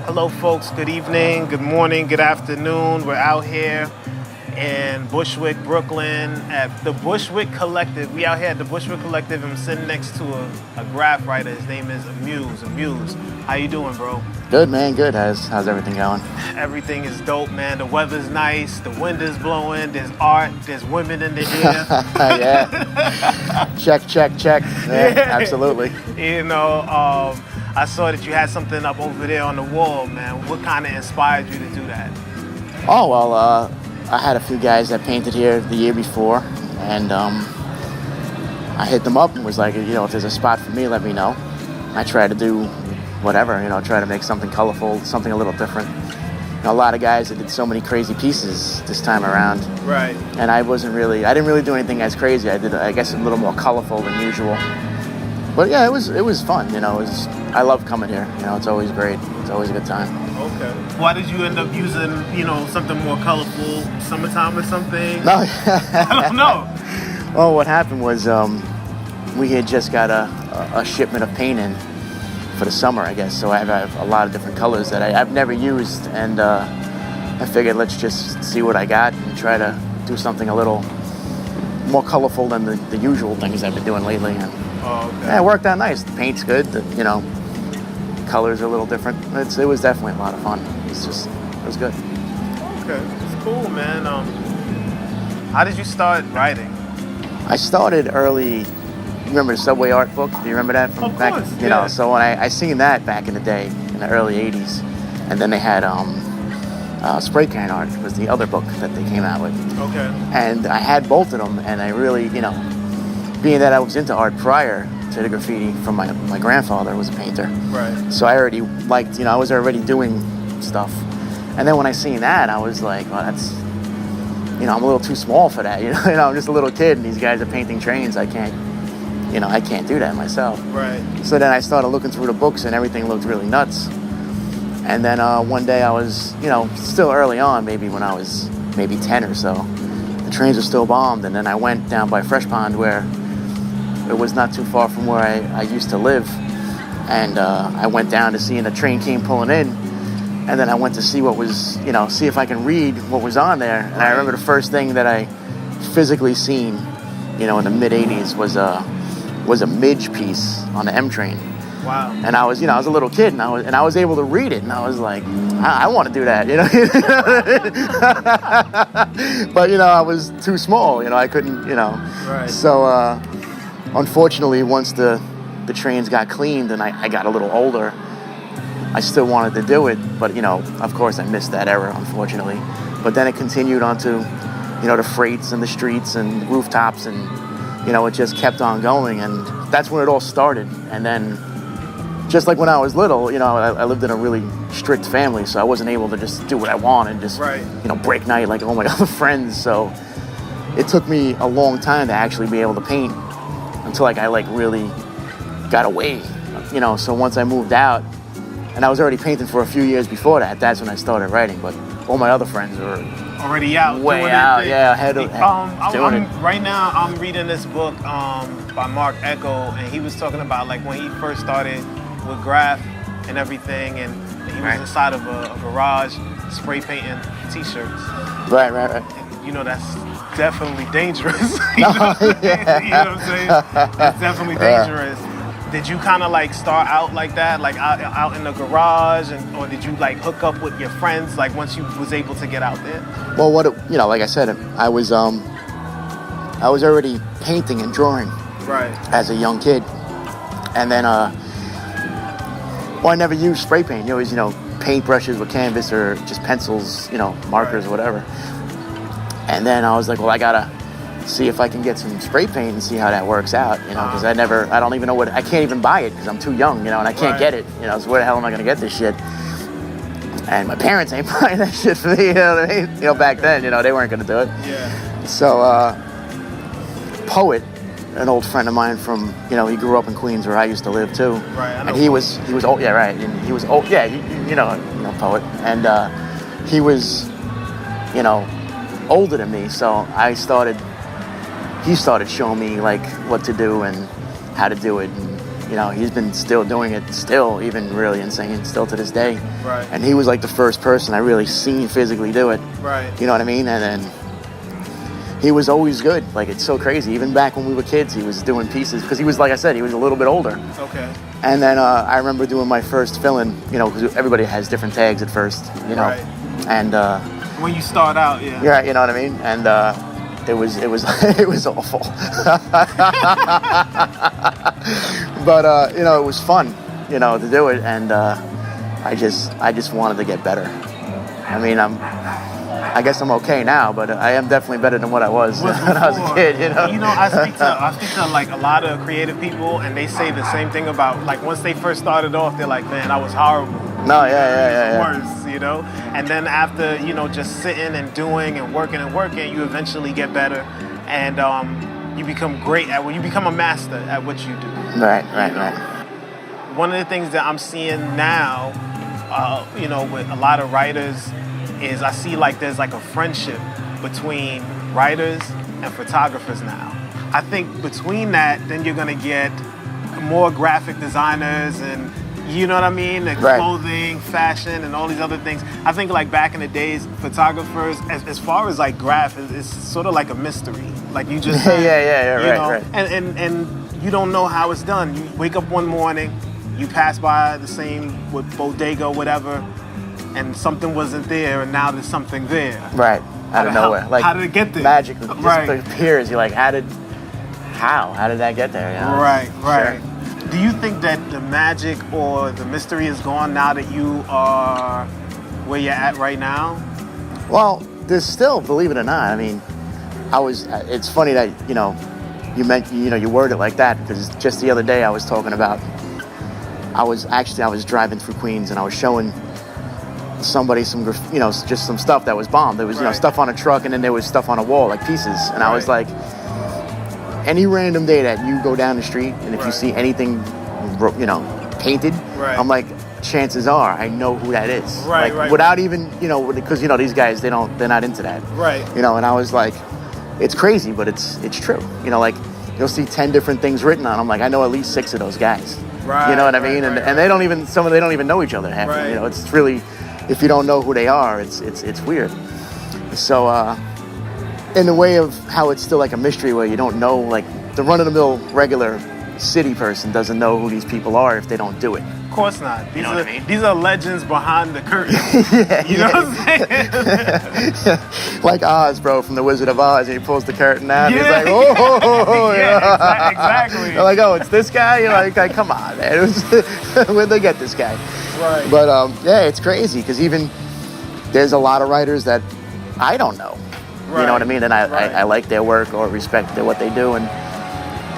Hello, folks. Good evening, good morning, good afternoon. We're out here in Bushwick, Brooklyn at the Bushwick Collective. We out here at the Bushwick Collective, and I'm sitting next to a graph writer. His name is Amuze. How you doing, bro? Good, man. Good. How's everything going? Everything is dope, man. The weather's nice. The wind is blowing. There's art. There's women in the air. Yeah. Check. Yeah, absolutely. You know, I saw that you had something up over there on the wall, man. What kind of inspired you to do that? Oh, well, I had a few guys that painted here the year before, and I hit them up and was like, if there's a spot for me, let me know. I try to do whatever, try to make something colorful, something a little different. A lot of guys that did so many crazy pieces this time around. Right. And I didn't really do anything as crazy. I did, I guess, a little more colorful than usual. But yeah, it was fun, I love coming here. It's always great. It's always a good time. Okay. Why did you end up using, something more colorful, summertime or something? No. I don't know. Well, what happened was we had just got a shipment of paint in for the summer, I guess. So I have a lot of different colors that I've never used, and I figured let's just see what I got and try to do something a little more colorful than the usual things I've been doing lately. And okay. Yeah, it worked out nice. The paint's good. Colors are a little different. It was definitely a lot of fun. It was good. Okay, it's cool, man. How did you start writing? I started early. You remember the Subway art book? Do you remember that from of back? Course, yeah. So when I seen that back in the day, in the early '80s, and then they had Spray Can Art was the other book that they came out with. Okay. And I had both of them, and I really, being that I was into art prior to the graffiti from my grandfather was a painter. Right. So I already liked, I was already doing stuff. And then when I seen that, I was like, well, that's, I'm a little too small for that. I'm just a little kid, and these guys are painting trains. I can't do that myself. Right. So then I started looking through the books, and everything looked really nuts. And then one day I was, still early on, maybe when I was maybe 10 or so, the trains were still bombed. And then I went down by Fresh Pond where it was not too far from where I used to live. And I went down to see, and the train came pulling in. And then I went to see what was, see if I can read what was on there. And I remember the first thing that I physically seen, in the mid-'80s was a midge piece on the M train. Wow. And I was, I was a little kid, and I was able to read it, and I was like, I want to do that, But I was too small, I couldn't, Right. So unfortunately, once the trains got cleaned and I got a little older, I still wanted to do it, but of course I missed that era, unfortunately. But then it continued onto, the freights and the streets and rooftops, and it just kept on going, and that's when it all started. And then, just like when I was little, I lived in a really strict family, so I wasn't able to just do what I wanted, just, break night like all my other friends. So it took me a long time to actually be able to paint until I really got away, So once I moved out, and I was already painting for a few years before that, that's when I started writing. But all my other friends were already out. Way out, yeah. Right now, I'm reading this book by Mark Echo, and he was talking about like when he first started with graph and everything, and he was inside of a garage spray painting T-shirts. Right. And, that's definitely dangerous. You know what I'm saying? It's definitely dangerous. Did you kind of like start out like that, like out in the garage, or did you like hook up with your friends like once you was able to get out there? Well, like I said, I was already painting and drawing as a young kid, and then I never used spray paint. You always paint brushes with canvas or just pencils, markers or whatever. And then I was like, well, I gotta see if I can get some spray paint and see how that works out, because I don't even know I can't even buy it because I'm too young, and I can't get it, so where the hell am I going to get this shit? And my parents ain't buying that shit for me, back then, they weren't going to do it. Yeah. So, Poet, an old friend of mine from, he grew up in Queens where I used to live too. Right, I know. And he was old, yeah, right, and he was old, yeah, you know Poet, and he was, older than me, so he started showing me like what to do and how to do it, and You know, he's been still doing it, still even really insane, still to this day. Right. And he was like the first person I really seen physically do it. Right. You know what I mean? And then he was always good. Like, it's so crazy. Even back when we were kids, he was doing pieces because he was, like I said, he was a little bit older. Okay. And then I remember doing my first fill-in, you know, because everybody has different tags at first, you know. Right. And when you start out, yeah. yeah, you know what I mean? And it was it was awful. But you know, it was fun, you know, to do it, and I just wanted to get better. I mean, I guess I'm okay now, but I am definitely better than what I was when I was a kid, you know. You know, I speak to like a lot of creative people, and they say the same thing about, like, once they first started off, they're like, man, I was horrible. No, yeah. Worse, you know. And then after, you know, just sitting and doing and working, you eventually get better, and you become great at you become a master at what you do. Right. One of the things that I'm seeing now, you know, with a lot of writers, is I see like there's like a friendship between writers and photographers now. I think between that, then you're gonna get more graphic designers and, you know what I mean? The clothing, fashion, and all these other things. I think like back in the days, photographers, as far as like graphics, it's sort of like a mystery. Like you just right. And you don't know how it's done. You wake up one morning, you pass by the same with bodega or whatever, and something wasn't there, and now there's something there. Right. Out of nowhere. Like, how did it get there? Magic just appears. You're like, how did that get there? You know? Right. Sure. Do you think that the magic or the mystery is gone now that you are where you're at right now? Well, there's still, believe it or not, I mean, it's funny that, you know, you word it like that, because just the other day I was talking about, I was driving through Queens and I was showing somebody just some stuff that was bombed. There was, you know, stuff on a truck, and then there was stuff on a wall, like pieces. And I was like, any random day that you go down the street and if you see anything, you know, painted, I'm like, chances are I know who that is. Without even, you know, because, you know, these guys, they're not into that. Right. You know, and I was like, it's crazy, but it's true. You know, like, you'll see 10 different things written on them. Like, I know at least 6 of those guys. Right. You know what I mean? And they don't even, some of them, they don't even know each other. Half of them, you know, it's really, if you don't know who they are, it's weird. So, in the way of how it's still like a mystery where you don't know, like, the run-of-the-mill regular city person doesn't know who these people are if they don't do it. Of course not. You know what I mean? These are legends behind the curtain. You know what I'm saying? Like Oz, bro, from The Wizard of Oz, and he pulls the curtain out, and he's like, oh, exactly. They're like, oh, it's this guy? You're like, come on, man. Where'd they get this guy? Right. But, yeah, it's crazy, because even there's a lot of writers that I don't know. Right. You know what I mean? And I like their work or respect what they do. And,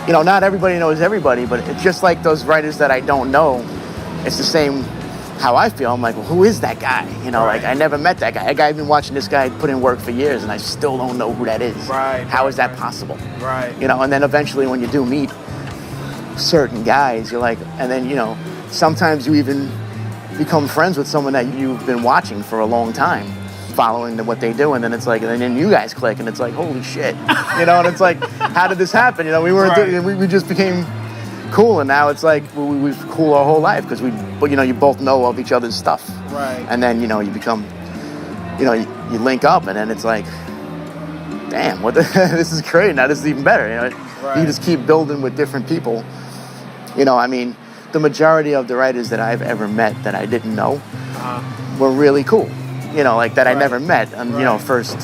you know, not everybody knows everybody, but it's just like those writers that I don't know. It's the same how I feel. I'm like, well, who is that guy? You know, like, I never met that guy. I've been watching this guy put in work for years, and I still don't know who that is. How is that possible? Right. You know, and then eventually when you do meet certain guys, you're like, and then, you know, sometimes you even become friends with someone that you've been watching for a long time, following what they do, and then it's like, and then you guys click, and it's like, holy shit, you know, and it's like, how did this happen? You know, we weren't, we just became cool, and now it's like we've cool our whole life because you know, you both know of each other's stuff, and then, you know, you become, you know, you link up, and then it's like, damn, this is great. Now this is even better. You know, you just keep building with different people. You know, I mean, the majority of the writers that I've ever met that I didn't know were really cool. You know, like that I never met, and you know, first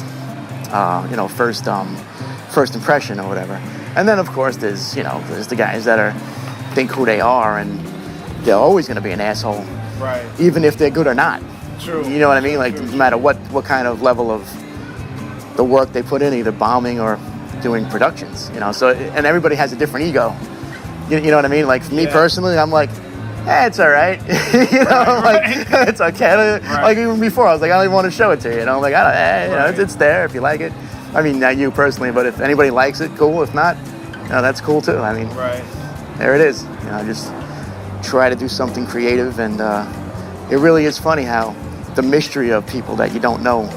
impression or whatever. And then of course there's the guys that think who they are, and they're always going to be an asshole, even if they're good or not. True. You know what I mean? Like, no matter what kind of level of the work they put in, either bombing or doing productions. You know, so, and everybody has a different ego. You know what I mean? Like, for me personally, I'm like, it's all right. You know, like, it's okay. Like, even before, I was like, I don't even want to show it to you. You know, like, you know, it's there if you like it. I mean, not you personally, but if anybody likes it, cool. If not, you know, that's cool too. I mean, there it is. You know, just try to do something creative, and it really is funny how the mystery of people that you don't know.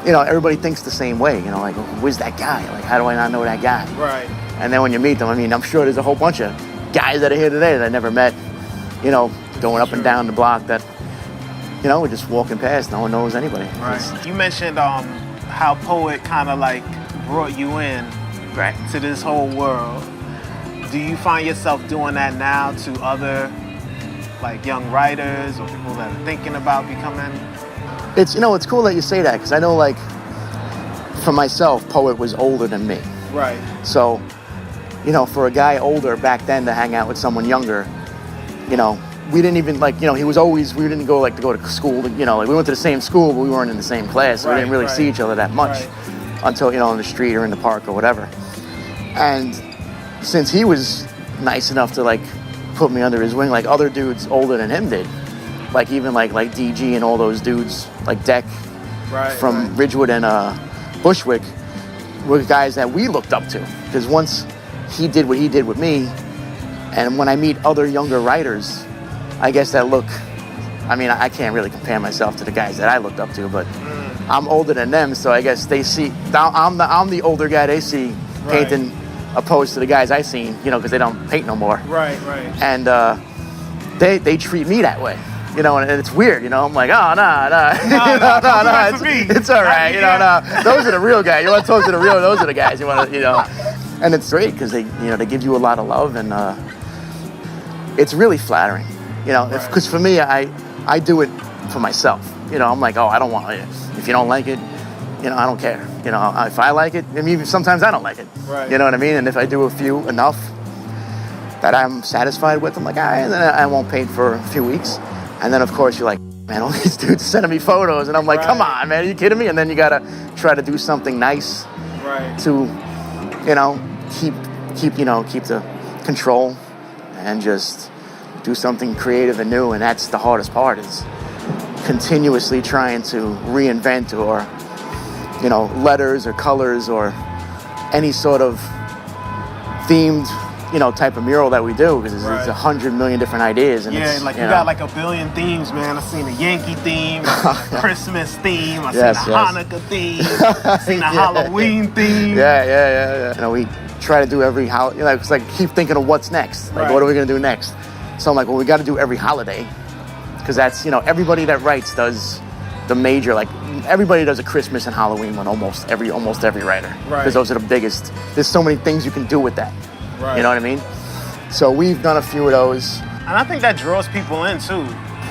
You know, everybody thinks the same way. You know, like, who is that guy? Like, how do I not know that guy? Right. And then when you meet them, I mean, I'm sure there's a whole bunch of guys that are here today that I never met, you know, going up and down the block that, you know, we're just walking past. No one knows anybody. Right. You mentioned how Poet kind of like brought you in to this whole world. Do you find yourself doing that now to other like young writers or people that are thinking about becoming? It's, you know, it's cool that you say that, because I know, like, for myself, Poet was older than me. Right. So, you know, for a guy older back then to hang out with someone younger, you know, we didn't even, like, you know, he was always, we didn't go, like, to go to school, you know, like, we went to the same school, but we weren't in the same class, so we didn't really see each other that much until, you know, in the street or in the park or whatever. And since he was nice enough to, like, put me under his wing, like other dudes older than him did, like even like DG and all those dudes, like Deck from Ridgewood and Bushwick, were guys that we looked up to. Because once he did what he did with me, and when I meet other younger writers, I guess that look, I mean, I can't really compare myself to the guys that I looked up to, but I'm older than them, so I guess they see, I'm the older guy they see painting, opposed to the guys I seen, you know, because they don't paint no more. Right. And they treat me that way. You know, and it's weird, you know. I'm like, oh, no, it's all right, you know, no. Those are the real guys. You want to talk to the real, those are the guys you want to, you know. And it's great because they, you know, they give you a lot of love, and it's really flattering, you know. Because for me, I do it for myself. You know, I'm like, oh, I don't want it. If you don't like it, you know, I don't care. You know, if I like it, I mean, sometimes I don't like it. Right. You know what I mean? And if I do a few enough that I'm satisfied with, I'm like, all right, and then I won't paint for a few weeks. And then, of course, you're like, man, all these dudes sending me photos. And I'm like, come on, man, are you kidding me? And then you got to try to do something nice to, you know, keep the control and just do something creative and new. And that's the hardest part, is continuously trying to reinvent, or, you know, letters or colors or any sort of themed, you know, type of mural that we do, because it's 100 million different ideas. And it's, like you got like a billion themes, man. I've seen a Yankee theme, a Christmas theme, I've seen a Hanukkah theme, I've seen a Halloween theme. Yeah. You know, we try to do every holiday. You know, it's like keep thinking of what's next. Like, what are we gonna do next? So I'm like, well, we got to do every holiday, because that's, you know, everybody that writes does the major, like everybody does a Christmas and Halloween one, almost every writer, because those are the biggest. There's so many things you can do with that. You know what I mean? So we've done a few of those. And I think that draws people in too.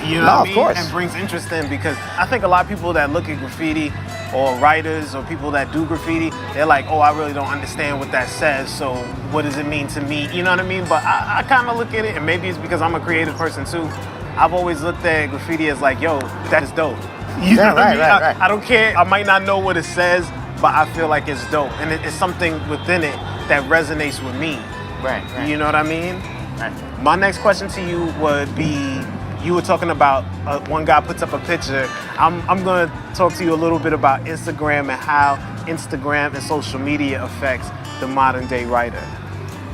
You know what I mean? Of course. And brings interest in, because I think a lot of people that look at graffiti, or writers or people that do graffiti, they're like, oh, I really don't understand what that says, so what does it mean to me? You know what I mean? But I kind of look at it, and maybe it's because I'm a creative person too. I've always looked at graffiti as like, yo, that is dope. You know what I mean? I don't care. I might not know what it says, but I feel like it's dope. And it's something within it that resonates with me. Right. You know what I mean? Right. My next question to you would be, you were talking about one guy puts up a picture. I'm going to talk to you a little bit about Instagram and how Instagram and social media affects the modern day writer.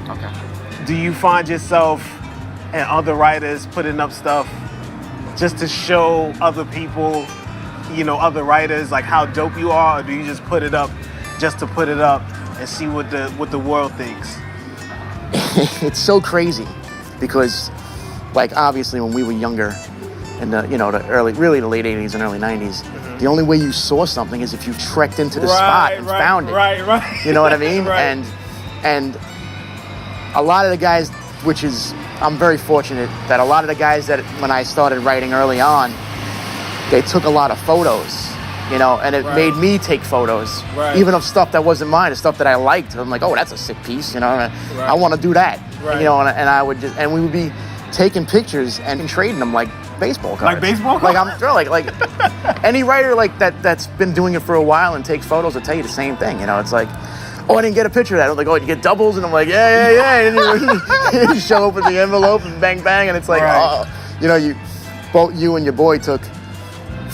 Okay. Do you find yourself and other writers putting up stuff just to show other people, you know, other writers, like how dope you are, or do you just put it up just to put it up and see what the world thinks? It's so crazy, because, like, obviously when we were younger, in the, you know, the late 80s and early 90s, the only way you saw something is if you trekked into the spot and found it. Right. You know what I mean? And a lot of the guys, which is, I'm very fortunate that a lot of the guys that when I started writing early on, they took a lot of photos. You know, and it made me take photos, even of stuff that wasn't mine, the stuff that I liked. I'm like, oh, that's a sick piece, you know, I want to do that, you know, and I would just, and we would be taking pictures and trading them like baseball cards. Like baseball cards? Like any writer like that's been doing it for a while and takes photos will tell you the same thing, you know. It's like, oh, I didn't get a picture of that. I'm like, oh, you get doubles? And I'm like, yeah. And you show up with the envelope and bang, and it's like, oh, you know, you and your boy took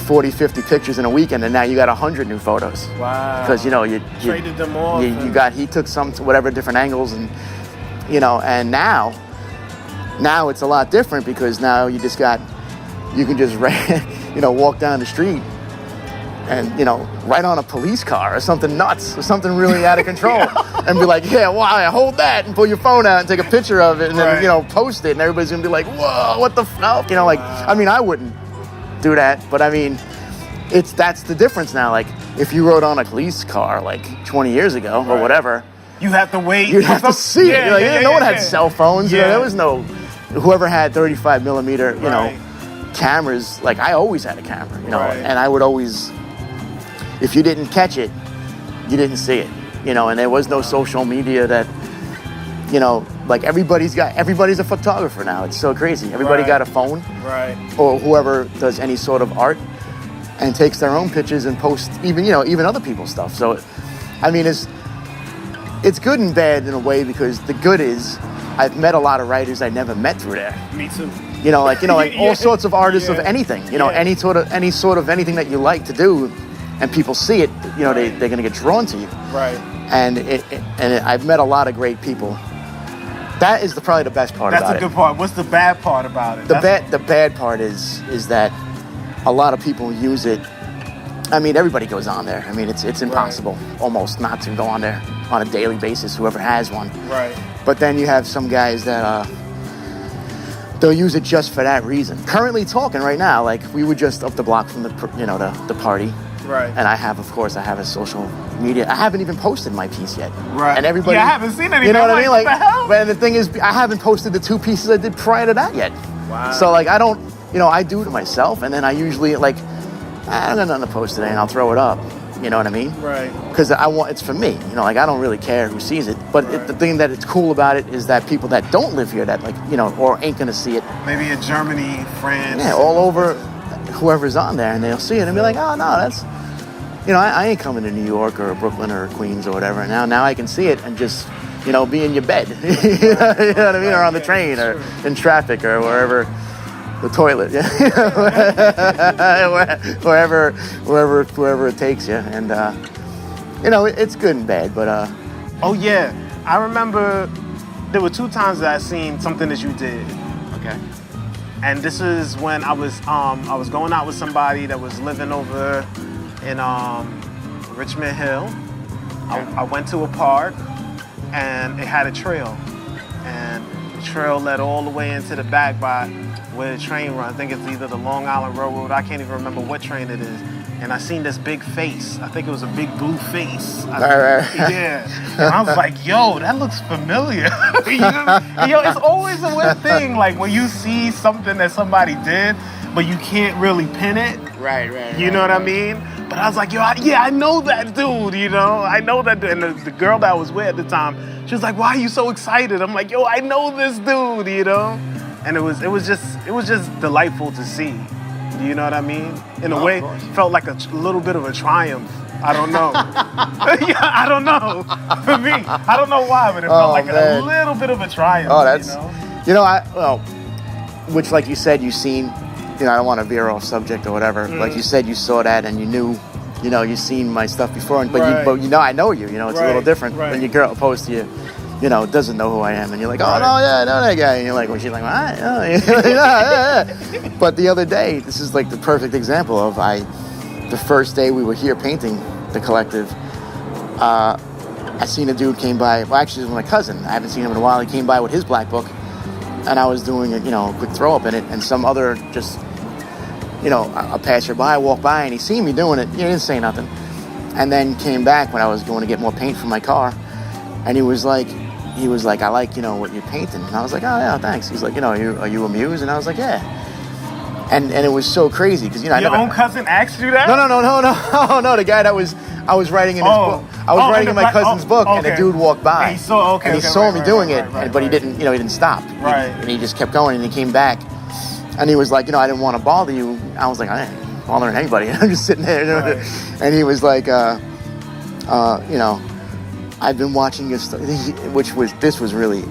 40, 50 pictures in a weekend, and now you got 100 new photos. Wow. Because, you know, you traded them off. He took some to whatever different angles, and, you know, and now it's a lot different, because now you can just, you know, walk down the street and, you know, right on a police car or something nuts or something really out of control and be like, yeah, wow, hold that and pull your phone out and take a picture of it and then, you know, post it and everybody's going to be like, whoa, what the fuck? You know, like, I mean, I wouldn't do that, but I mean, that's the difference now. Like, if you rode on a police car like 20 years ago or whatever, you have to wait. You'd have to see it. No one had cell phones. You know, there was no, whoever had 35 millimeter, you know, cameras. Like, I always had a camera, you know, and I would always, if you didn't catch it, you didn't see it, you know, and there was no social media that, you know, like everybody's a photographer now. It's so crazy. Everybody got a phone, or whoever does any sort of art and takes their own pictures and posts even other people's stuff. So, I mean, it's good and bad in a way, because the good is I've met a lot of writers I never met through there. Me too. You know, like all sorts of artists of anything. You know, any sort of anything that you like to do, and people see it. You know, they're gonna get drawn to you. Right. And I've met a lot of great people. That is probably the best part about it. That's a good part. What's the bad part about it? The bad part is that a lot of people use it. I mean, everybody goes on there. I mean, it's impossible almost not to go on there on a daily basis, whoever has one. Right. But then you have some guys that they'll use it just for that reason. Currently talking right now, like we were just up the block from the party. Right. And I have a social media. I haven't even posted my piece yet. Right. And everybody, I haven't seen anything. You know what I mean? Like, what the hell? And the thing is, I haven't posted the 2 pieces I did prior to that yet. Wow. So like, I don't, I do it myself, and then I usually like, I don't got nothing to post today, and I'll throw it up. You know what I mean? Right. Because it's for me. You know, like I don't really care who sees it. But the thing that it's cool about it is that people that don't live here, that like, or ain't gonna see it. Maybe in Germany, France. Yeah, all over, whoever's on there, and they'll see it and be like, oh no, that's, I ain't coming to New York or Brooklyn or Queens or whatever. Now I can see it and just, be in your bed. You know what I mean? Or on the train or in traffic or wherever. The toilet, wherever it takes you, and it's good and bad, but Oh yeah, I remember there were 2 times that I seen something that you did. Okay. And this is when I was going out with somebody that was living over in Richmond Hill. Okay. I went to a park, and it had a trail, and the trail led all the way into the back by where the train runs. I think it's either the Long Island Railroad. I can't even remember what train it is. And I seen this big face. I think it was a big blue face. Yeah. And I was like, yo, that looks familiar. It's always a weird thing. Like when you see something that somebody did, but you can't really pin it. Right. You know what I mean? But I was like, yo, I know that dude, I know that dude. And the girl that I was with at the time, she was like, why are you so excited? I'm like, yo, I know this dude, And it was just delightful to see. Do you know what I mean? In a way, felt like a little bit of a triumph. I don't know. Yeah, I don't know. For me, I don't know why, but it felt like a little bit of a triumph. Oh, that's, which like you said, you've seen, I don't want to veer off subject or whatever. Like you said, you saw that and you knew, you've seen my stuff before, but I know you. It's a little different when your girl opposed to you. Doesn't know who I am, and you're like, oh no, yeah, I know that guy, and you're like, well, she's like, what? Oh, yeah. But the other day, this is like the perfect example of the first day we were here painting the collective. I seen a dude came by. Well, actually, it was my cousin. I haven't seen him in a while. He came by with his black book, and I was doing a quick throw up in it, and some other just, a passerby walked by, and he seen me doing it. He didn't say nothing, and then came back when I was going to get more paint for my car, and he was like, I like, what you're painting. And I was like, oh, yeah, thanks. He's like, are you Amuze? And I was like, yeah. And it was so crazy because, Your own cousin asked you that? No. The guy that I was writing in his book. I was writing in my cousin's book, and the dude walked by. And he saw me doing it, but he didn't, he didn't stop. Right. And he just kept going, and he came back. And he was like, I didn't want to bother you. I was like, I ain't bothering anybody. I'm just sitting there. Right. And he was like, I've been watching your stuff, this was really,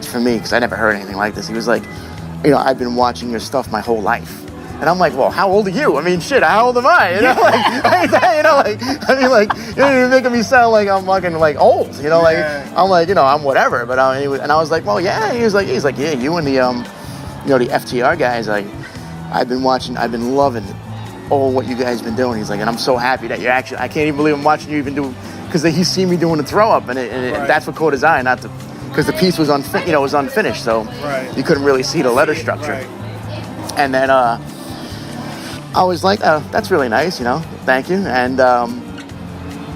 for me, because I never heard anything like this. He was like, I've been watching your stuff my whole life. And I'm like, well, how old are you? I mean, shit, how old am I? You're making me sound like I'm fucking like old, I'm like, I'm whatever. But I was like, well, yeah. He's like, yeah, you and the FTR guys, I've been watching, I've been loving all what you guys been doing. He's like, and I'm so happy that you're actually, I can't even believe I'm watching you even do, because he's seen me doing the throw up, and that's what caught his eye, not the, because the piece was was unfinished, so you couldn't really see the letter structure. And then I was like, oh, that's really nice, thank you. And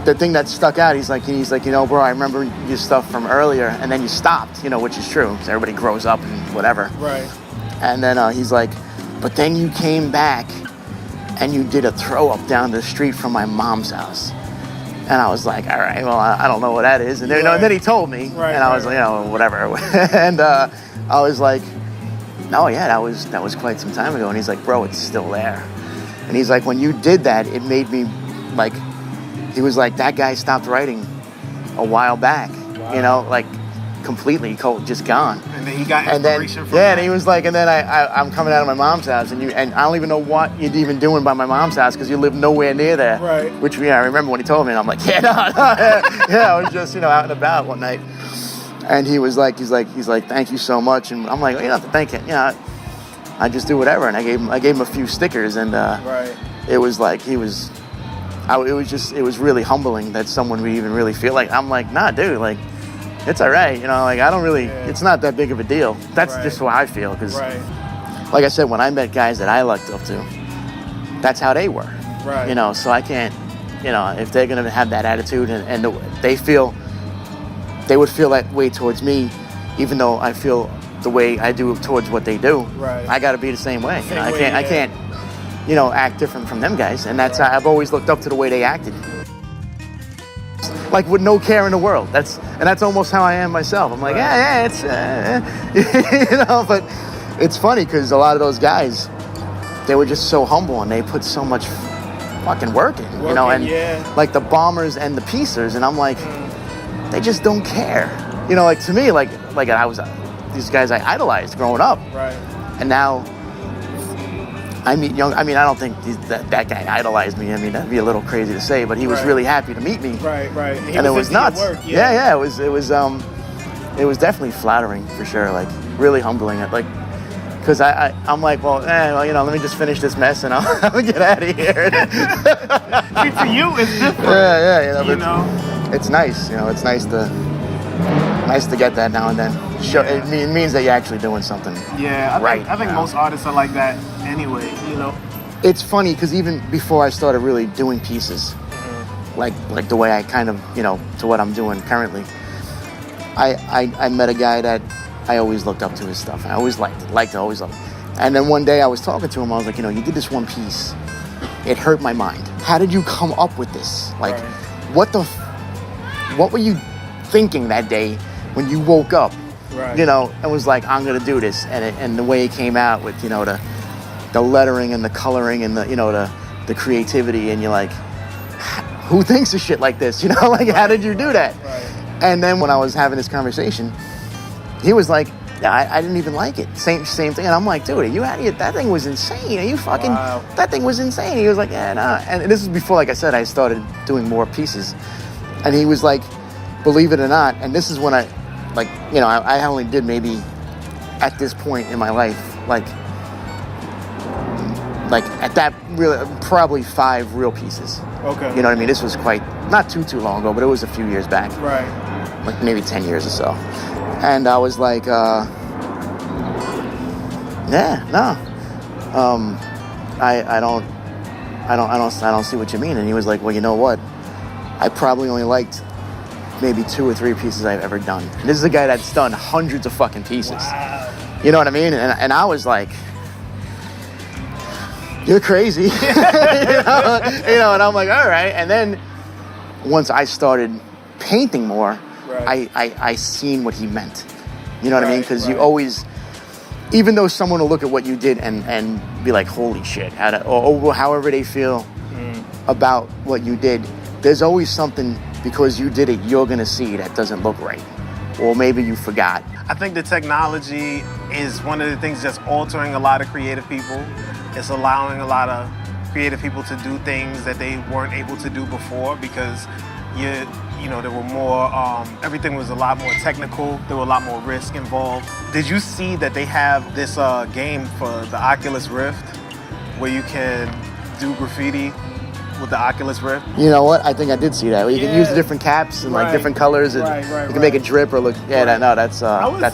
the thing that stuck out, he's like, bro, I remember your stuff from earlier, and then you stopped, which is true, because everybody grows up and whatever. Right. And then he's like, but then you came back and you did a throw up down the street from my mom's house. And I was like, all right, well, I don't know what that is. And then, and then he told me, and I was like, whatever. And I was like, oh yeah, that was quite some time ago. And he's like, bro, it's still there. And he's like, when you did that, it made me like, he was like, that guy stopped writing a while back, like completely cold, just gone. And then he got inspiration from that. And he was like, and then I'm coming out of my mom's house, and I don't even know what you're even doing by my mom's house, because you live nowhere near there. Right. Which, I remember when he told me, and I'm like, I was just, out and about one night. And he was like, he's like, thank you so much. And I'm like, you don't have to thank him. I just do whatever. And I gave him a few stickers, and it was like, it was really humbling that someone would even really feel like, I'm like, nah, dude, like, it's all right, like, I don't really, it's not that big of a deal. That's just how I feel, because, like I said, when I met guys that I looked up to, that's how they were, so I can't, if they're going to have that attitude, and they would feel that way towards me, even though I feel the way I do towards what they do, I got to be the same way. I can't, act different from them guys, and that's, I've always looked up to the way they acted. Like, with no care in the world. That's almost how I am myself. I'm like, it's, but it's funny, because a lot of those guys, they were just so humble, and they put so much fucking work in, and like the bombers and the piecers, and I'm like, they just don't care. Like, to me, like I was, these guys I idolized growing up. Right. And now I meet young, I don't think that guy idolized me. That'd be a little crazy to say, but he was really happy to meet me. Right. And it was nuts. It was definitely flattering, for sure. Like, really humbling. Like, because I'm like, well, let me just finish this mess and I'll get out of here. See, to you, it's different. It's nice. It's nice to get that now and then. It means that you're actually doing something. I think most artists are like that anyway. It's funny, because even before I started really doing pieces, like the way I kind of, to what I'm doing currently, I met a guy that I always looked up to his stuff. I always always loved. And then one day I was talking to him. I was like, you did this one piece. It hurt my mind. How did you come up with this? Like, what were you thinking that day when you woke up? And was like, I'm gonna do this, and the way it came out with the lettering and the coloring and the creativity, and you're like, who thinks of shit like this? Like, how did you do that? And then when I was having this conversation, he was like, yeah, I didn't even like it. Same thing. And I'm like, dude, are you out of here? That thing was insane. Are you fucking? Wow. That thing was insane. He was like, yeah, nah. And this is before, like I said, I started doing more pieces, and he was like, believe it or not, and this is when I only did, maybe at this point in my life, like at that, really, probably 5 real pieces. Okay. You know what I mean? This was not too long ago, but it was a few years back. Right. Like maybe 10 years or so. And I was like, I don't see what you mean. And he was like, well, you know what? I probably only liked maybe 2 or 3 pieces I've ever done. And this is a guy that's done hundreds of fucking pieces. Wow. You know what I mean? And I was like, you're crazy. And I'm like, all right. And then once I started painting more, I seen what he meant. You know what I mean? Because you always, even though someone will look at what you did and be like, holy shit, or however they feel about what you did, there's always something, because you did it, you're going to see that doesn't look right. Or maybe you forgot. I think the technology is one of the things that's altering a lot of creative people. It's allowing a lot of creative people to do things that they weren't able to do before, because there were more, everything was a lot more technical. There were a lot more risk involved. Did you see that they have this game for the Oculus Rift where you can do graffiti with the Oculus Rift? You know what? I think I did see that. You can use the different caps and like different colors. And you can make it drip or look. Yeah, that's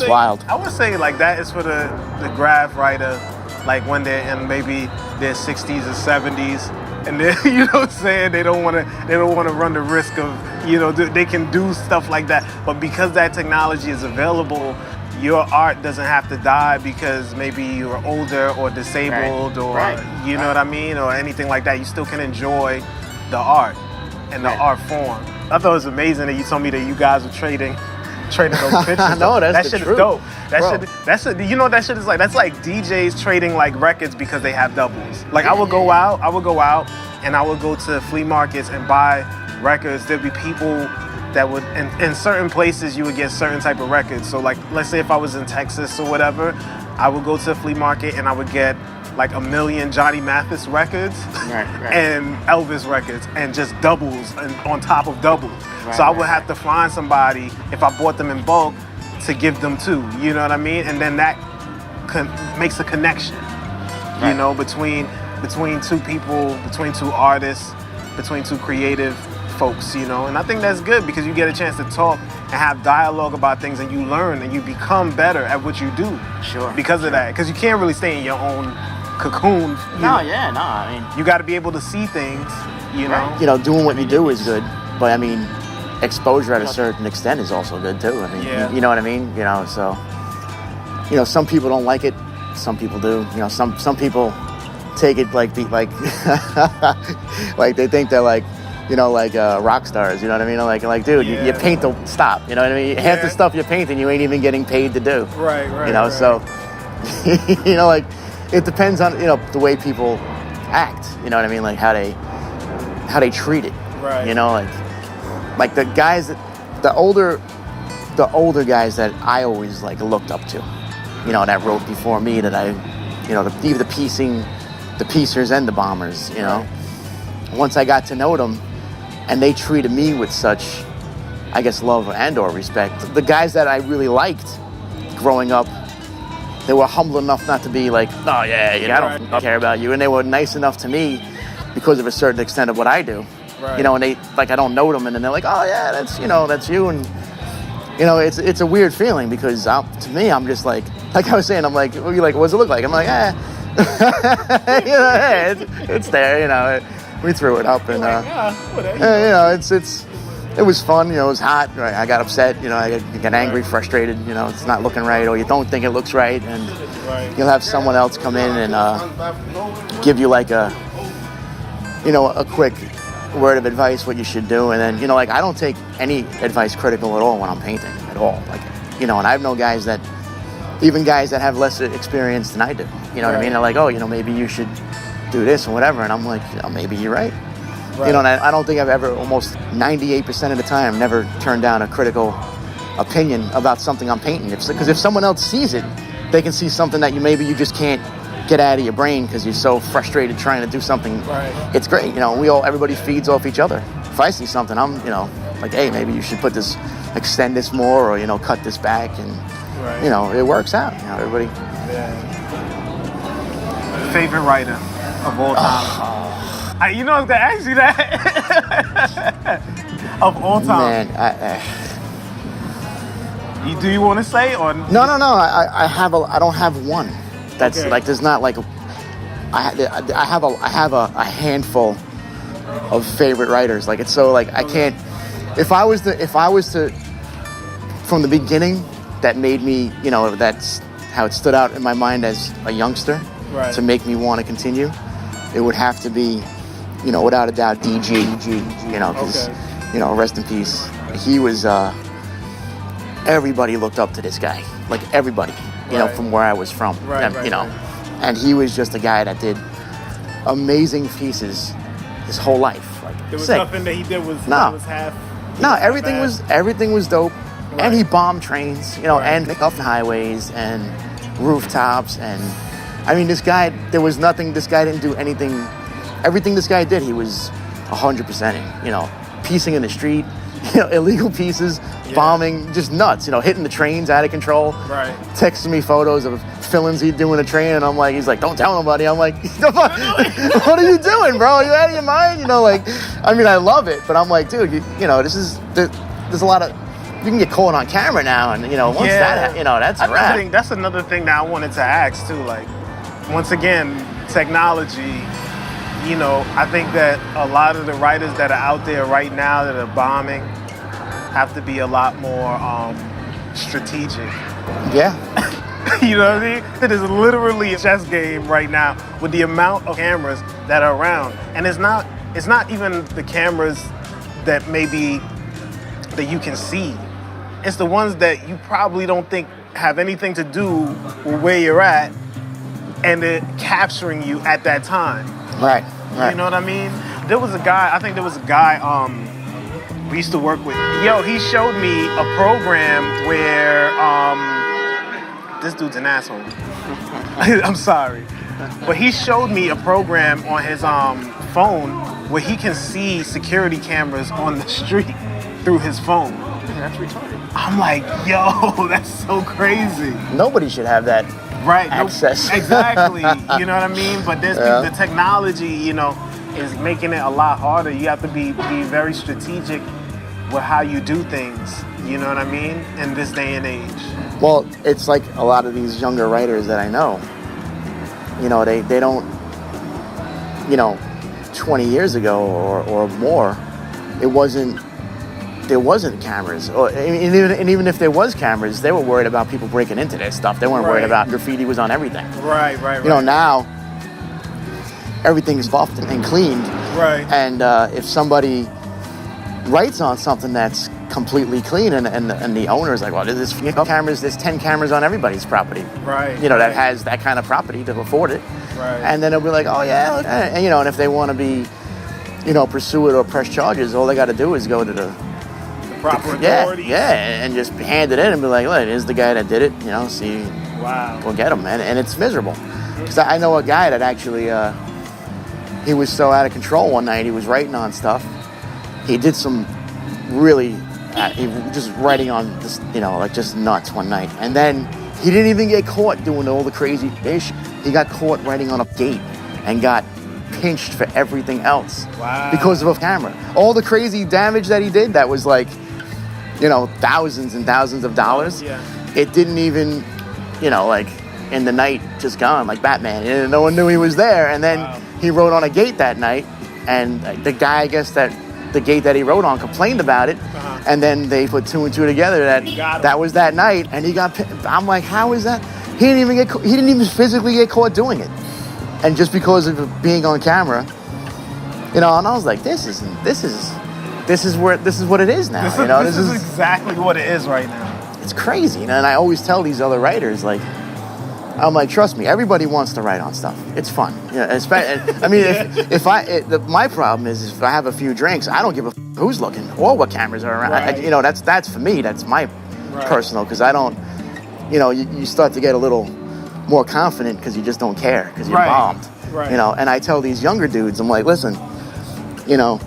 wild. I would say like that is for the graph writer, like when they're in maybe their 60s or 70s, and they, you know what I'm saying, they don't want to run the risk of, you know, they can do stuff like that. But because that technology is available, your art doesn't have to die because maybe you're older or disabled or you know what I mean, or anything like that. You still can enjoy the art and the art form. I thought it was amazing that you told me that you guys were trading those pictures. No, that's that the shit truth. is dope. That shit, you know what that shit is like? That's like DJs trading like records because they have doubles. Like I would go out and I would go to flea markets and buy records. There'd be people that would, in certain places you would get certain type of records. So like, let's say if I was in Texas or whatever, I would go to a flea market and I would get like 1 million Johnny Mathis records and Elvis records and just doubles and on top of doubles. So I would have to find somebody, if I bought them in bulk, to give them to, you know what I mean? And then that makes a connection, you know, between two people, between two artists, between two creative folks, you know. And I think that's good because you get a chance to talk and have dialogue about things, and you learn and you become better at what you do. Sure. Because of that. Because you can't really stay in your own cocoon. I mean, you got to be able to see things, you know. You know, doing what you do is good, but I mean, exposure at a certain extent is also good too. I mean, you know what I mean? You know, so, you know, some people don't like it, some people do. You know, some people take it like like they think they're like, you know, like rock stars, you know what I mean? Like, dude, you paint to stop, you know what I mean? Half the stuff you're painting, you ain't even getting paid to do. Right. You know, so, you know, like, it depends on, you know, the way people act, you know what I mean? Like, how they treat it. Right. You know, like the guys the older guys that I always, like, looked up to, you know, that wrote before me, that I, you know, the piecers and the bombers, you know. Once I got to know them, and they treated me with such, I guess, love and or respect. The guys that I really liked growing up, they were humble enough not to be like, oh yeah, you know, I don't care about you. And they were nice enough to me because of a certain extent of what I do. You know, and they, like, I don't know them, and then they're like, oh yeah, that's, you know, that's you. And, you know, it's a weird feeling because to me, I'm just like I was saying, I'm like, what does it look like? I'm like, you know, it's there, you know. We threw it up, and you know, it was fun. You know, it was hot. Right? I got upset. You know, I get angry, frustrated. You know, it's not looking right, or you don't think it looks right, and you'll have someone else come in and give you like a quick word of advice what you should do, and then, you know, like, I don't take any advice critical at all when I'm painting at all. Like, you know, and I know guys that have less experience than I do. You know what I mean? They're like, oh, you know, maybe you should do this and whatever, and I'm like, you know, maybe you're right. You know, and I don't think I've ever, almost 98% of the time, never turned down a critical opinion about something I'm painting. Because if someone else sees it, they can see something that you just can't get out of your brain because you're so frustrated trying to do something. It's great, you know. Everybody feeds off each other. If I see something, I'm, you know, like, hey, maybe you should extend this more, or, you know, cut this back, and you know, it works out. You know, everybody. Favorite writer of all time? You know, I was gonna ask you that. Of all time. Man, do you want to say, or no? I don't have one. That's like, there's not like I have a handful of favorite writers. Like, it's so, like, I can't. If I was to from the beginning, that made me, you know, that's how it stood out in my mind as a youngster to make me want to continue. It would have to be, you know, without a doubt, DG, you know, because, you know, rest in peace. He was, everybody looked up to this guy, like, everybody, you know, from where I was from, you know, and he was just a guy that did amazing pieces his whole life. Like, there was nothing that he did was half. No, everything was dope, and he bombed trains, you know, and up highways and rooftops, and I mean, this guy, there was nothing. This guy didn't do anything. Everything this guy did, he was 100%ing. You know, piecing in the street, you know, illegal pieces, bombing, just nuts. You know, hitting the trains out of control. Texting me photos of fillings he'd do in a train, and I'm like, he's like, don't tell nobody. I'm like, what are you doing, bro? Are you out of your mind? You know, like, I mean, I love it, but I'm like, dude, you know, there's a lot of, you can get caught on camera now, and, you know, once that, you know, that's a wrap. I think that's another thing that I wanted to ask, too. Like, once again, technology, you know, I think that a lot of the writers that are out there right now that are bombing have to be a lot more strategic. Yeah. You know what I mean? It is literally a chess game right now with the amount of cameras that are around. And it's not even the cameras that maybe that you can see. It's the ones that you probably don't think have anything to do with where you're at, and they're capturing you at that time. Right. You know what I mean? There was a guy we used to work with. Yo, he showed me a program where this dude's an asshole. I'm sorry. But he showed me a program on his phone where he can see security cameras on the street through his phone. That's retarded. I'm like, yo, that's so crazy. Nobody should have that access. Exactly. You know what I mean? But there's the technology, you know, is making it a lot harder. You have to be very strategic with how you do things. You know what I mean? In this day and age. Well, it's like a lot of these younger writers that I know. You know, they don't, you know, 20 years ago or more, there wasn't cameras. And even if there was cameras, they were worried about people breaking into their stuff. They weren't worried about graffiti was on everything. Right. You know, now everything is buffed and cleaned. Right. And if somebody writes on something that's completely clean and the owner is like, well, there's cameras, there's 10 cameras on everybody's property. Right. You know, that has that kind of property to afford it. Right. And then they'll be like, oh yeah, and you know, and if they want to be, you know, pursue it or press charges, all they got to do is go to the proper authority. Yeah, and just hand it in and be like, look, here's the guy that did it, you know, see, go get him, man. And it's miserable. Because I know a guy that actually, he was so out of control one night, he was writing on stuff. He did some really, he was just writing on this, you know, like just nuts one night. And then he didn't even get caught doing all the crazy ish. He got caught writing on a gate and got pinched for everything else. Wow. Because of a camera. All the crazy damage that he did, that was like, you know, thousands and thousands of dollars. Yeah. It didn't even, you know, like in the night, just gone, like Batman. And no one knew he was there. And then he wrote on a gate that night, and the guy, I guess that the gate that he wrote on complained about it. And then they put two and two together that was that night, and he got. I'm like, how is that? He didn't even physically get caught doing it, and just because of it being on camera, you know. And I was like, this is what it is now. You know, this is exactly what it is right now. It's crazy, you know. And I always tell these other writers, like, I'm like, trust me, everybody wants to write on stuff. It's fun. You know, I mean, my problem is if I have a few drinks, I don't give a who's looking or what cameras are around. Right. You know, that's for me. That's my personal, because I don't, you know, you start to get a little more confident because you just don't care because you're bombed. Right. You know, and I tell these younger dudes, I'm like, listen, you know,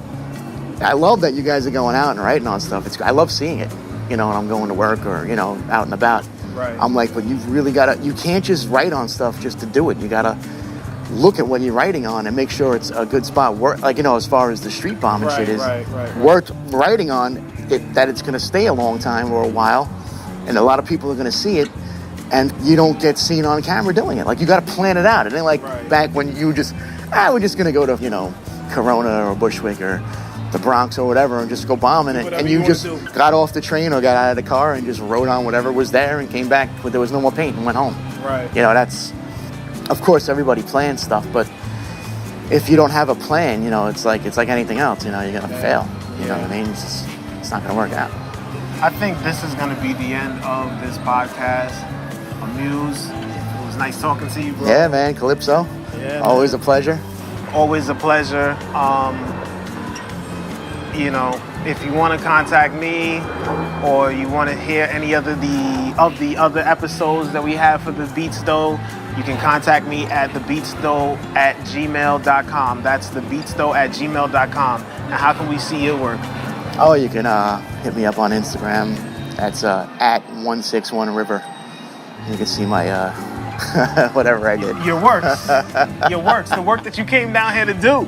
I love that you guys are going out and writing on stuff. I love seeing it, you know, when I'm going to work or, you know, out and about. Right. I'm like, but you've really got to, you can't just write on stuff just to do it. You got to look at what you're writing on and make sure it's a good spot. Like, you know, as far as the street bombing shit is, worth writing on it, that it's going to stay a long time or a while. And a lot of people are going to see it, and you don't get seen on camera doing it. Like, you got to plan it out. It ain't like back when you just, we're just going to go to, you know, Corona or Bushwick or the Bronx or whatever and just go bombing it. And you just got off the train or got out of the car and just wrote on whatever was there and came back when there was no more paint and went home. Right. You know, that's, of course, everybody plans stuff, but if you don't have a plan, you know, it's like anything else, you know, you're going to fail. You know what I mean? It's not going to work out. I think this is going to be the end of this podcast. Amuze, it was nice talking to you, bro. Yeah, man. Calypso. Yeah, always a pleasure. Always a pleasure. You know, if you want to contact me or you want to hear any of the other episodes that we have for the Btz Tho, you can contact me at thebtztho@gmail.com. That's thebtztho@gmail.com. Now, how can we see your work? Oh, you can hit me up on Instagram. That's at 161river. You can see my whatever I did. Your works. The work that you came down here to do.